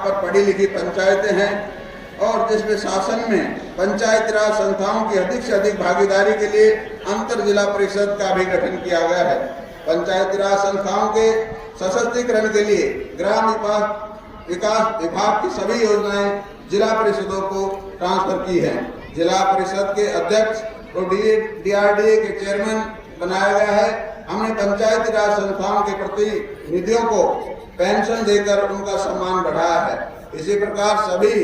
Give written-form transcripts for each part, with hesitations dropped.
पर पढ़ी लिखी पंचायतें हैं और जिसमें शासन में पंचायती राज संस्थाओं की अधिक से अधिक भागीदारी के लिए अंतर जिला परिषद का भी गठन किया गया है। पंचायती राज संस्थाओं के सशक्तिकरण के लिए ग्राम विकास विभाग की सभी योजनाएं जिला परिषदों को ट्रांसफर की है। जिला परिषद के अध्यक्ष को DRDA के चेयरमैन बनाया गया है। हमने पंचायती राज संस्थाओं के प्रतिनिधियों को पेंशन देकर उनका सम्मान बढ़ाया है। इसी प्रकार सभी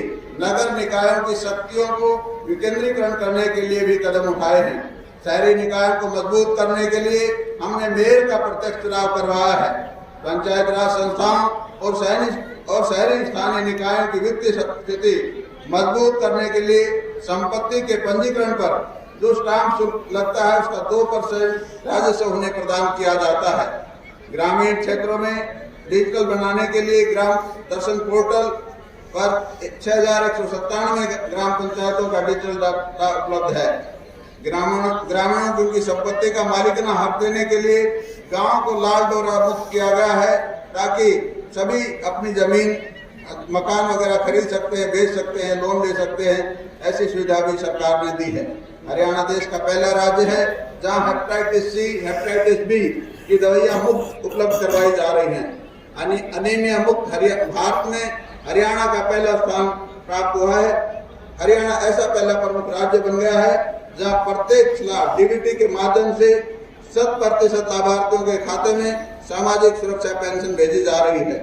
नगर निकायों की शक्तियों को विकेंद्रीकरण करने के लिए भी कदम उठाए हैं। शहरी निकायों को मजबूत करने के लिए हमने मेयर का प्रत्यक्ष चुनाव करवाया है। पंचायत राज संस्थाओं और शहरी स्थानीय निकायों की वित्तीय स्थिति मजबूत करने के लिए संपत्ति के पंजीकरण पर जो स्टाम्प शुल्क लगता है उसका 2% राजस्व उन्हें प्रदान किया जाता है। ग्रामीण क्षेत्रों में डिजिटल बनाने के लिए ग्राम दर्शन पोर्टल पर 6197 ग्राम पंचायतों का डिजिटल डाटा उपलब्ध है। ग्रामीणों को उनकी संपत्ति का मालिकाना हक देने के लिए गांव को लाल डोरा मुक्त किया गया है ताकि सभी अपनी जमीन मकान वगैरह खरीद सकते हैं, बेच सकते हैं, लोन ले सकते हैं। ऐसी सुविधा भी सरकार ने दी है। हरियाणा देश का पहला राज्य है जहां हेपेटाइटिस C, हेपेटाइटिस B की दवाइयां मुफ्त उपलब्ध करवाई जा रही हैं। अनीमिया मुक्त भारत में हरियाणा का पहला स्थान प्राप्त हुआ है। हरियाणा ऐसा पहला प्रमुख राज्य बन गया है जहां प्रत्येक लाभ DBT के माध्यम से 100% लाभार्थियों के खाते में सामाजिक सुरक्षा पेंशन भेजी जा रही है।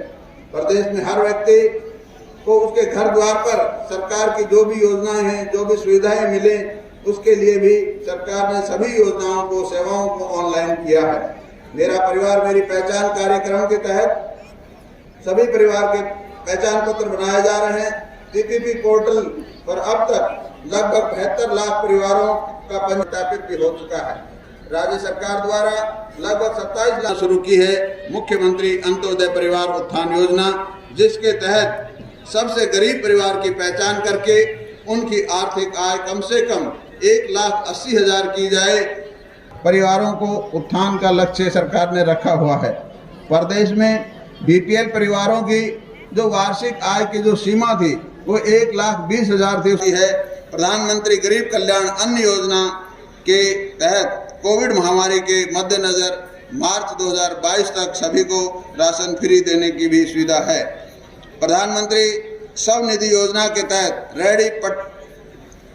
प्रदेश में हर व्यक्ति को उसके घर द्वार पर सरकार की जो भी योजनाएं हैं, जो भी सुविधाएं मिले, उसके लिए भी सरकार ने सभी योजनाओं को, सेवाओं को ऑनलाइन किया है। मेरा परिवार मेरी पहचान कार्यक्रम के तहत सभी परिवार के पहचान पत्र बनाए जा रहे हैं। TPP पोर्टल पर अब तक लगभग 72 लाख परिवारों का पंजीकृत भी हो चुका है। राज्य सरकार द्वारा लगभग 27 लाख शुरू की है मुख्यमंत्री अंत्योदय परिवार उत्थान योजना, जिसके तहत सबसे गरीब परिवार की पहचान करके उनकी आर्थिक आय कम से कम 1,80,000 की जाए। परिवारों को उत्थान का लक्ष्य सरकार ने रखा हुआ है। प्रदेश में BPL परिवारों की जो वार्षिक आय की जो सीमा थी वो 1,20,000 थी है। प्रधानमंत्री गरीब कल्याण अन्न योजना के तहत कोविड महामारी के मद्देनजर मार्च 2022 तक सभी को राशन फ्री देने की भी सुविधा है। प्रधानमंत्री स्वनिधि योजना के तहत रेहड़ी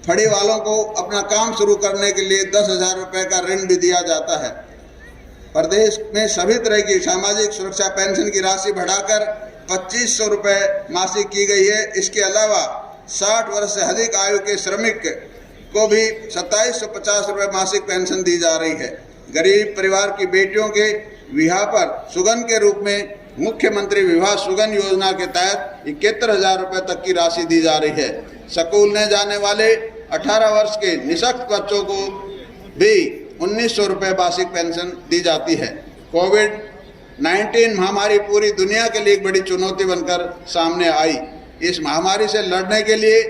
फड़ी वालों को अपना काम शुरू करने के लिए 10,000 रुपये का ऋण भी दिया जाता है। प्रदेश में सभी तरह की सामाजिक सुरक्षा पेंशन की राशि बढ़ाकर 2,500 रुपये मासिक की गई है। इसके अलावा 60 वर्ष से अधिक आयु के श्रमिक को भी 2,750 रुपये मासिक पेंशन दी जा रही है। गरीब परिवार की बेटियों के विवाह पर सुगन के रूप में मुख्यमंत्री विवाह सुगन योजना के तहत 71,000 रुपये तक की राशि दी जा रही है। स्कूल में जाने वाले 18 वर्ष के निःशक्त बच्चों को भी 1,900 रुपये मासिक पेंशन दी जाती है। कोविड-19 महामारी पूरी दुनिया के लिए एक बड़ी चुनौती बनकर सामने आई। इस महामारी से लड़ने के लिए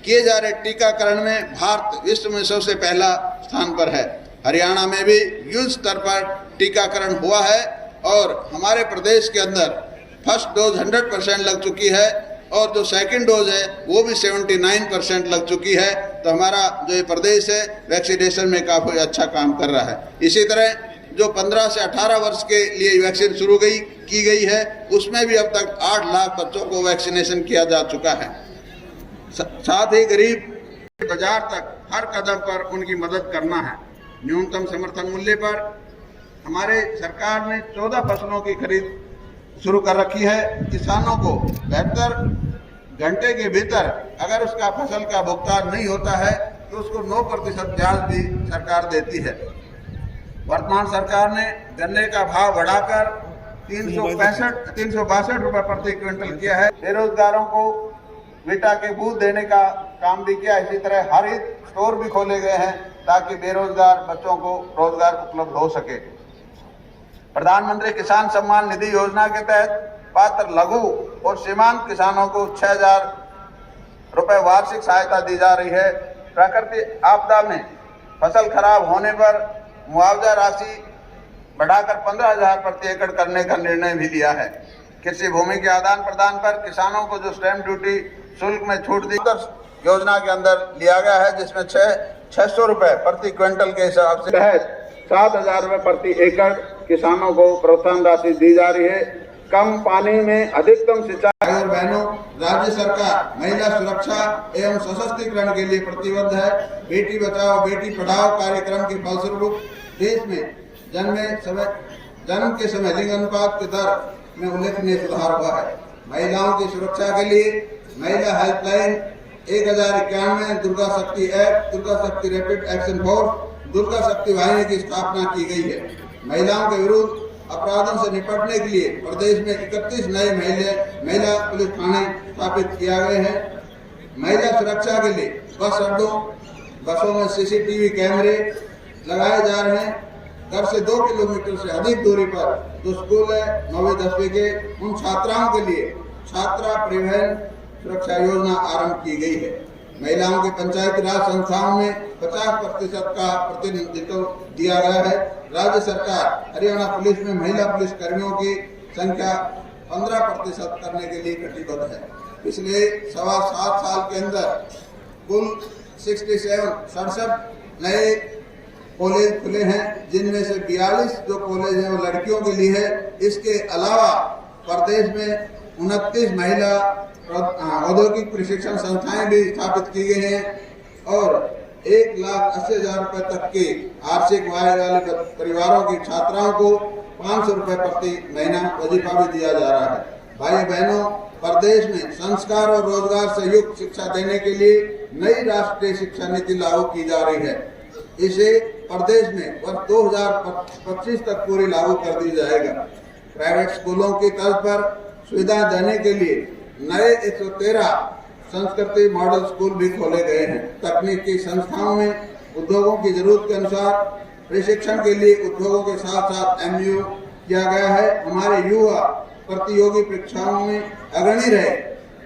किए जा रहे टीकाकरण में भारत विश्व में सबसे पहला स्थान पर है। हरियाणा में भी युद्ध स्तर पर टीकाकरण हुआ है और हमारे प्रदेश के अंदर फर्स्ट डोज 100% लग चुकी है और जो सेकंड डोज है वो भी 79% लग चुकी है। तो हमारा जो ये प्रदेश है वैक्सीनेशन में काफ़ी अच्छा काम कर रहा है। इसी तरह जो 15 से 18 वर्ष के लिए वैक्सीन शुरू की गई है उसमें भी अब तक 8 लाख बच्चों को वैक्सीनेशन किया जा चुका है। साथ ही गरीब बाजार तक हर कदम पर उनकी मदद करना है। न्यूनतम समर्थन मूल्य पर हमारे सरकार ने 14 फसलों की खरीद शुरू कर रखी है। किसानों को 72 घंटे के भीतर अगर उसका फसल का भुगतान नहीं होता है तो उसको 9% ब्याज भी सरकार देती है। वर्तमान सरकार ने गन्ने का भाव बढ़ाकर 362 रुपये प्रति क्विंटल किया है। बेरोजगारों को वीटा के बूथ देने का काम भी किया। इसी तरह हरित स्टोर भी खोले गए हैं ताकि बेरोजगार बच्चों को रोजगार उपलब्ध हो सके। प्रधानमंत्री किसान सम्मान निधि योजना के तहत पात्र लघु और सीमांत किसानों को 6,000 रुपये वार्षिक सहायता दी जा रही है। प्राकृतिक आपदा में फसल खराब होने पर मुआवजा राशि बढ़ाकर 15,000 प्रति एकड़ करने का निर्णय भी लिया है। कृषि भूमि के आदान प्रदान पर किसानों को जो स्टैंप ड्यूटी शुल्क में छूट दी योजना के अंदर लिया गया है, जिसमें 600 रुपए प्रति क्विंटल के हिसाब से 7,000 रुपए प्रति एकड़ किसानों को प्रोत्साहन राशि दी जा रही है। कम पानी में अधिकतम सिंचाई। और बहनों, राज्य सरकार महिला सुरक्षा एवं सशक्तिकरण के लिए प्रतिबद्ध है। बेटी बचाओ बेटी पढ़ाओ कार्यक्रम के फलस्वरूप देश में जन्म के समय लिंग अनुपात की दर में उल्लेखनीय सुधार हुआ है। महिलाओं की सुरक्षा के लिए महिला हेल्पलाइन 1091, दुर्गा शक्ति ऐप, दुर्गा शक्ति रैपिड एक्शन फोर्स, दुर्गा शक्ति वाहिनी की स्थापना की गई है। महिलाओं के विरुद्ध अपराधों से निपटने के लिए प्रदेश में 31 नए महिला पुलिस थाने स्थापित किया गए हैं। महिला सुरक्षा के लिए बस अड्डों बसों में CCTV कैमरे लगाए जा रहे हैं। घर से 2 किलोमीटर से अधिक दूरी पर जो स्कूल है 9वीं 10वीं के, उन छात्राओं के लिए छात्रा परिवहन सुरक्षा योजना आरंभ की गई है। महिलाओं के पंचायती राज संस्थाओं में 50% का प्रतिनिधित्व दिया गया है। राज्य सरकार हरियाणा पुलिस में महिला पुलिस कर्मियों की संख्या 15% करने के लिए कटिबद्ध है। पिछले 7.25 साल के अंदर कुल 67 नए कॉलेज खुले हैं, जिनमें से 42 जो कॉलेज हैं वो लड़कियों के लिए है। इसके अलावा प्रदेश में 29 महिला औद्योगिक प्रशिक्षण संस्थाएं भी स्थापित की गई हैं और 1,80,000 रुपए तक के आर्थिक आय वाले परिवारों की छात्राओं को 500 रुपए प्रति महीना वजीफा भी दिया जा रहा है। भाई बहनों, प्रदेश में संस्कार और रोजगार से युक्त शिक्षा देने के लिए नई राष्ट्रीय शिक्षा नीति लागू की जा रही है। इसे प्रदेश में वर्ष 2025 तक पूरी लागू कर दी जाएगा। प्राइवेट स्कूलों की तर्ज पर सुविधा देने के लिए नए 113 संस्कृति मॉडल स्कूल भी खोले गए हैं। तकनीकी संस्थाओं में उद्योगों की जरूरत के अनुसार प्रशिक्षण के लिए उद्योगों के साथ साथ MOU किया गया है। हमारे युवा प्रतियोगी परीक्षाओं में अग्रणी रहे,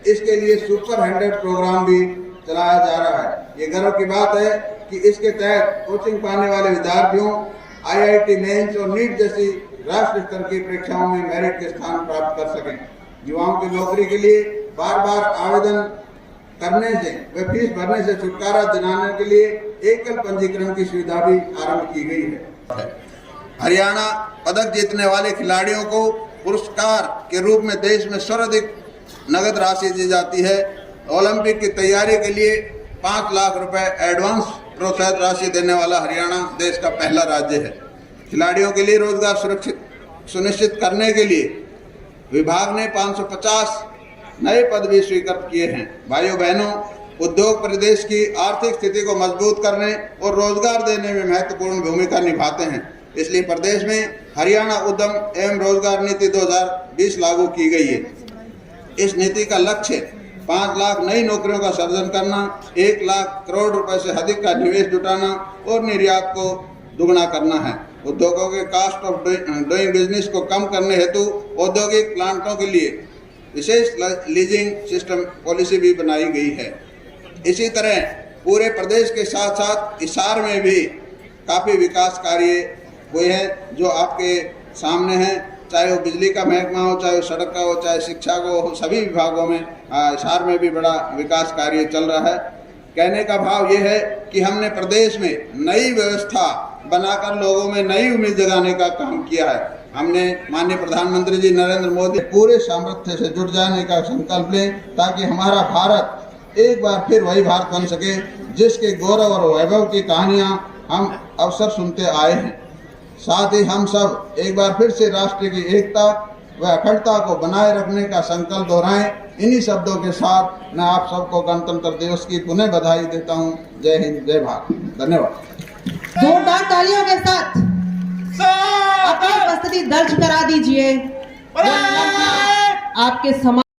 इसके लिए सुपर 100 प्रोग्राम भी चलाया जा रहा है। ये गर्व की बात है कि इसके तहत कोचिंग पाने वाले विद्यार्थियों IIT मेंस और नीट जैसी राष्ट्रीय स्तर की परीक्षाओं में मेरिट के स्थान प्राप्त कर सकें। युवाओं की नौकरी के लिए बार आवेदन करने से व फीस भरने से छुटकारा दिलाने के लिए एकल पंजीकरण की सुविधा भी आरंभ की गई है। हरियाणा पदक जीतने वाले खिलाड़ियों को पुरस्कार के रूप में देश में सर्वाधिक नगद राशि दी जाती है। ओलंपिक की तैयारी के लिए 5 लाख रुपए एडवांस प्रोत्साहन राशि देने वाला हरियाणा देश का पहला राज्य है। खिलाड़ियों के लिए रोजगार सुनिश्चित करने के लिए विभाग ने 550 नए पद भी स्वीकृत किए हैं। भाइयों बहनों, उद्योग प्रदेश की आर्थिक स्थिति को मजबूत करने और रोजगार देने में महत्वपूर्ण भूमिका निभाते हैं। इसलिए प्रदेश में हरियाणा उद्यम एवं रोजगार नीति 2020 लागू की गई है। इस नीति का लक्ष्य 5 लाख नई नौकरियों का सृजन करना, 1 लाख करोड़ रुपए से अधिक का निवेश जुटाना और निर्यात को दुगना करना है। उद्योगों के कॉस्ट ऑफ डूइंग बिजनेस को कम करने हेतु औद्योगिक प्लांटों के लिए विशेष लीजिंग सिस्टम पॉलिसी भी बनाई गई है। इसी तरह पूरे प्रदेश के साथ साथ हिसार में भी काफ़ी विकास कार्य हुए हैं जो आपके सामने हैं। चाहे वो बिजली का महकमा हो, चाहे वो सड़क का हो, चाहे शिक्षा को हो, सभी विभागों में हिसार में भी बड़ा विकास कार्य चल रहा है। कहने का भाव ये है कि हमने प्रदेश में नई व्यवस्था बनाकर लोगों में नई उम्मीद जगाने का काम किया है। हमने माननीय प्रधानमंत्री जी नरेंद्र मोदी पूरे सामर्थ्य से जुट जाने का संकल्प लें ताकि हमारा भारत एक बार फिर वही भारत बन सके जिसके गौरव और वैभव की कहानियां हम अवसर सुनते आए हैं। साथ ही हम सब एक बार फिर से राष्ट्र की एकता व अखंडता को बनाए रखने का संकल्प दोहराएं। इन्हीं शब्दों के साथ मैं आप सबको गणतंत्र दिवस की पुनः बधाई देता हूं। जय हिंद, जय भारत। धन्यवाद। जोरदार तालियों के साथ अपनी उपस्थिति दर्ज करा दीजिए। आपके